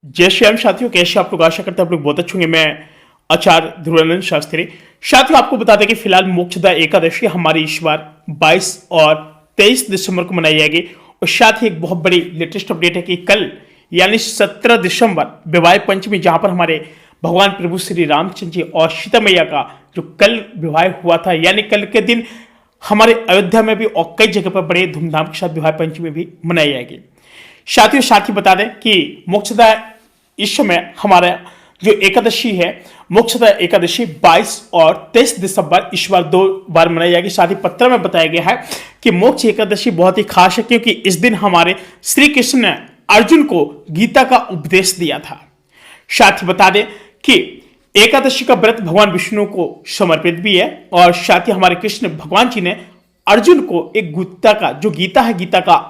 जय श्री राम साथियों, कैसे आप लोग? आशा करते हैं आप लोग बहुत अच्छे होंगे। मैं आचार्य ध्रुवानंद शास्त्री। साथियों, आपको बता दें कि फिलहाल मोक्षदा एकादशी हमारी इस बार 22 और 23 दिसंबर को मनाई जाएगी। और साथ ही एक बहुत बड़ी लेटेस्ट अपडेट है कि कल यानी 17 दिसंबर विवाह पंचमी, जहां पर हमारे भगवान प्रभु श्री रामचंद्र जी और सीता मैया का जो कल विवाह हुआ था, यानी कल के दिन हमारे अयोध्या में भी और कई जगह पर बड़े धूमधाम के साथ विवाह पंचमी भी मनाई जाएगी। साथ ही बता दें कि मोक्षदा इस समय हमारा जो एकादशी है, मोक्षदा एकादशी 22 और 23 दिसंबर इस बार 2 बार मनाई जाएगी। साथ ही पत्र में बताया गया है कि मोक्ष एकादशी बहुत ही खास है, क्योंकि इस दिन हमारे श्री कृष्ण ने अर्जुन को गीता का उपदेश दिया था। साथ ही बता दें कि एकादशी का व्रत भगवान विष्णु को समर्पित भी है, और साथ ही हमारे कृष्ण भगवान जी ने अर्जुन को एक गीता का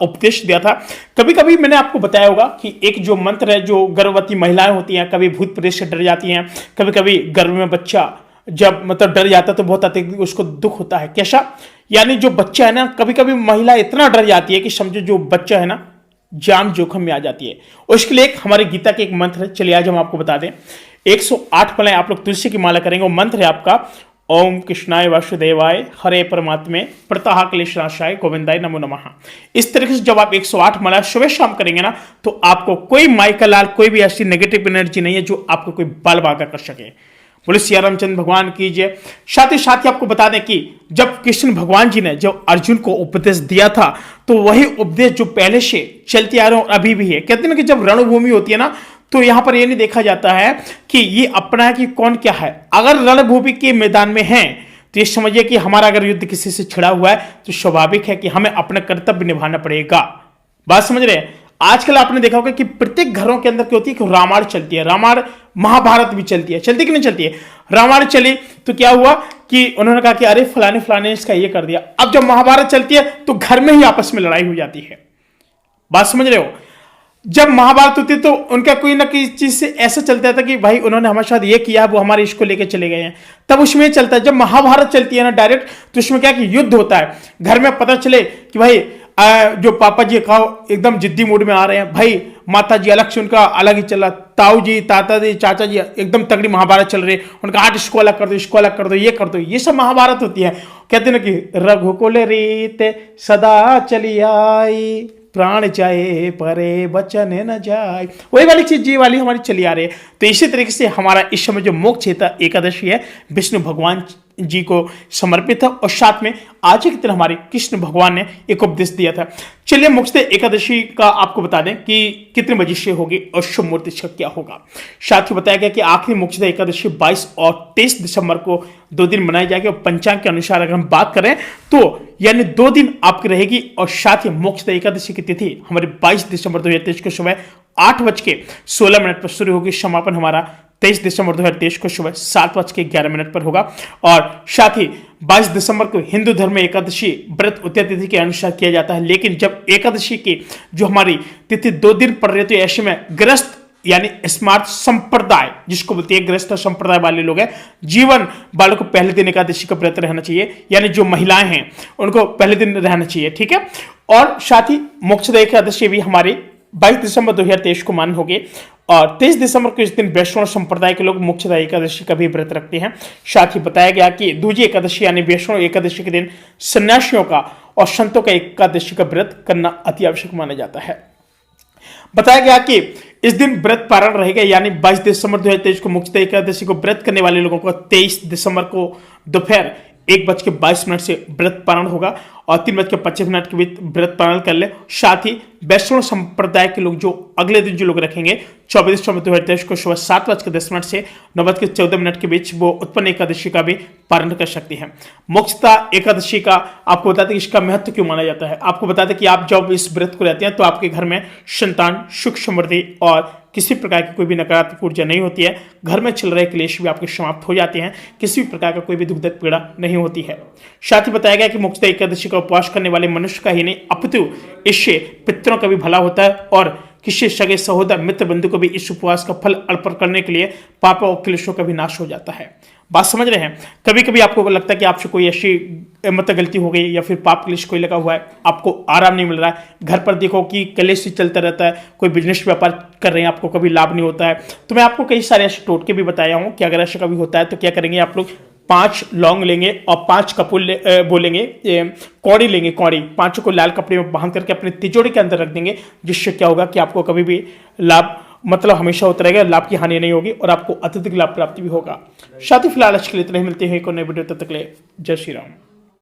उपदेश दिया था। कभी कभी मैंने आपको बताया होगा कि एक जो मंत्र है, जो गर्भवती महिलाएं होती हैं कभी भूत प्रेत से डर जाती हैं, कभी कभी गर्भ में बच्चा जब डर जाता है तो बहुत अत्यधिक उसको दुख होता है। कैसा? यानी जो बच्चा है ना, कभी कभी महिला इतना डर जाती है कि समझो जो बच्चा है ना जान जोखिम में आ जाती है। और इसके लिए एक हमारे गीता के एक मंत्र है, चलिए आज हम आपको बता दें। 108 मालाएं आप लोग तुलसी की माला करेंगे। वो मंत्र है आपका ओम कृष्णाय वासुदेवाय हरे परमात्मे प्रतः क्लेशनाशाय गोविंदाय नमो नमः। इस तरीके से जब आप 108 माला सुबह शाम करेंगे ना, तो आपको कोई माई का लाल, कोई भी ऐसी नेगेटिव एनर्जी नहीं है जो आपको कोई बाल बाका कर सके। बोले सिया रामचंद्र भगवान कीजिए। साथ ही आपको बता दें कि जब कृष्ण भगवान जी ने जब अर्जुन को उपदेश दिया था, तो वही उपदेश जो पहले से चलते आ रहे हो अभी भी है। कहते हैं कि जब रणभूमि होती है ना, तो यहां पर यह नहीं देखा जाता है कि ये अपना है कि कौन क्या है। अगर रणभूमि के मैदान में है तो ये समझिए कि हमारा अगर युद्ध किसी से छिड़ा हुआ है तो स्वाभाविक है कि हमें अपना कर्तव्य निभाना पड़ेगा। बात समझ रहे हैं? आजकल आपने देखा होगा कि प्रत्येक घरों के अंदर क्या होती है कि रामायण चलती है, रामायण महाभारत भी चलती है। चलती कि नहीं चलती है? रामायण चली तो क्या हुआ कि उन्होंने कहा कि अरे फलाने फलाने इसका ये कर दिया। अब जब महाभारत चलती है तो घर में ही आपस में लड़ाई हो जाती है। बात समझ रहे हो? जब महाभारत होती तो उनका कोई ना कोई चीज से ऐसा चलता था कि भाई उन्होंने हमारे साथ ये किया, वो हमारे इसको लेके चले गए हैं, तब उसमें चलता है। जब महाभारत चलती है ना डायरेक्ट, तो उसमें क्या कि युद्ध होता है। घर में पता चले कि भाई जो पापा जी खाओ एकदम जिद्दी मूड में आ रहे हैं, भाई माता जी अलग से उनका अलग ही चल रहा, ताऊ जी ताता जी चाचा जी एकदम तगड़ी महाभारत चल रही है, उनका आठ इसको अलग कर दो, इसको अलग कर दो, ये कर दो, ये सब महाभारत होती है। कहते हैं ना कि रघुकुल रीत सदा चली आई, प्राण जाए परे बचन न जाए, वही वाली चीज ये वाली हमारी चली आ रही है। तो इसी तरीके से हमारा इस समय जो मोक्ष एकादशी है विष्णु भगवान जी को समर्पित है, और साथ में आज के दिन हमारे कृष्ण भगवान ने एक उपदेश दिया था। चलिए मोक्ष एकादशी का आपको बता दें कि कितने बजे से होगी और शुभ मुहूर्त इसका क्या होगा। साथ ही बताया गया कि आखिरी मोक्ष एकादशी 22 और 23 दिसंबर को 2 दिन मनाई जाएगी। और पंचांग के अनुसार अगर हम बात करें तो यानी 2 दिन आपकी रहेगी। और साथ ही मोक्ष एकादशी की तिथि हमारे 22 दिसंबर 2023 को सुबह 8:16 पर शुरू होगी। समापन हमारा 23 दिसंबर 2023 को सुबह 7:11 पर होगा। और साथ ही 22 दिसंबर को हिंदू धर्म में एकादशी व्रत उत्तर तिथि के अनुसार किया जाता है। लेकिन जब एकादशी की जो हमारी तिथि 2 दिन पड़ रही है, तो ऐसे में गृहस्थ यानी स्मार्ट संप्रदाय जिसको बोलते हैं, गृहस्थ संप्रदाय वाले लोग हैं, जीवन वालों को पहले दिन एकादशी का व्रत रहना चाहिए। यानी जो महिलाएं हैं उनको पहले दिन रहना चाहिए, ठीक है। और साथ ही मोक्षदा एकादशी भी हमारी 22 दिसंबर 2023 को मान्य होगी। और 23 दिसंबर को इस दिन वैष्णव संप्रदाय के लोग मोक्षदा एकादशी का भी व्रत रखते हैं। साथ ही बताया गया कि दूजी एकादशी यानी वैष्णव एकादशी के दिन सन्यासियों का और संतों का एकादशी का व्रत करना अति आवश्यक माना जाता है। बताया गया कि इस दिन व्रत पारण रहेगा, यानी 22 दिसंबर 2023 को मोक्षदा एकादशी को व्रत करने वाले लोगों को 23 दिसंबर को दोपहर 1:22 से व्रत पारण होगा, और 3:25 के बीच व्रत पारण कर ले। साथ ही वैष्णव संप्रदाय के लोग जो अगले दिन जो लोग रखेंगे 24 दिसंबर 2023 को सुबह 7:10 से 9:14 के बीच वो उत्पन्न एकादशी का भी पारण कर सकती हैं। मोक्षदा एकादशी का आपको बता दें इसका महत्व क्यों माना जाता है। आपको बता दें कि आप जब इस व्रत को रहते हैं तो आपके घर में संतान, सुख समृद्धि और किसी प्रकार की कोई भी नकारात्मक ऊर्जा नहीं होती है। घर में चल रहे क्लेश भी आपके समाप्त हो जाते हैं, किसी भी प्रकार का कोई भी दुखद पीड़ा नहीं होती है। साथ ही बताया गया कि मोक्षदा एकादशी का उपवास करने वाले मनुष्य का ही नहीं अपितु इससे पितरों का भी भला होता है, और किसी सगे सहोदर मित्र बंधु को भी इस उपवास का फल अर्पण करने के लिए पाप और क्लेशों का भी नाश हो जाता है। बात समझ रहे हैं? कभी कभी आपको लगता है कि आपसे कोई ऐसी मतलब गलती हो गई या फिर पाप क्लेश कोई लगा हुआ है, आपको आराम नहीं मिल रहा है, घर पर देखो कि क्लेश ही चलता रहता है, कोई बिजनेस व्यापार कर रहे हैं आपको कभी लाभ नहीं होता है, तो मैं आपको कई सारे ऐसे टोटके भी बताया हूँ कि अगर ऐसा कभी होता है तो क्या करेंगे आप लोग, 5 लौंग लेंगे और 5 कपूर बोलेंगे कौड़ी लेंगे, कौड़ी पांचों को लाल कपड़े में बांध करके अपने तिजोरी के अंदर रख देंगे, जिससे क्या होगा कि आपको कभी भी लाभ मतलब हमेशा होता रहेगा, लाभ की हानि नहीं होगी और आपको अत्यधिक लाभ प्राप्ति भी होगा। साथ ही फिलहाल आज के लिए इतना ही, मिलते हैं एक और नए वीडियो, तब तक के लिए जय श्री राम।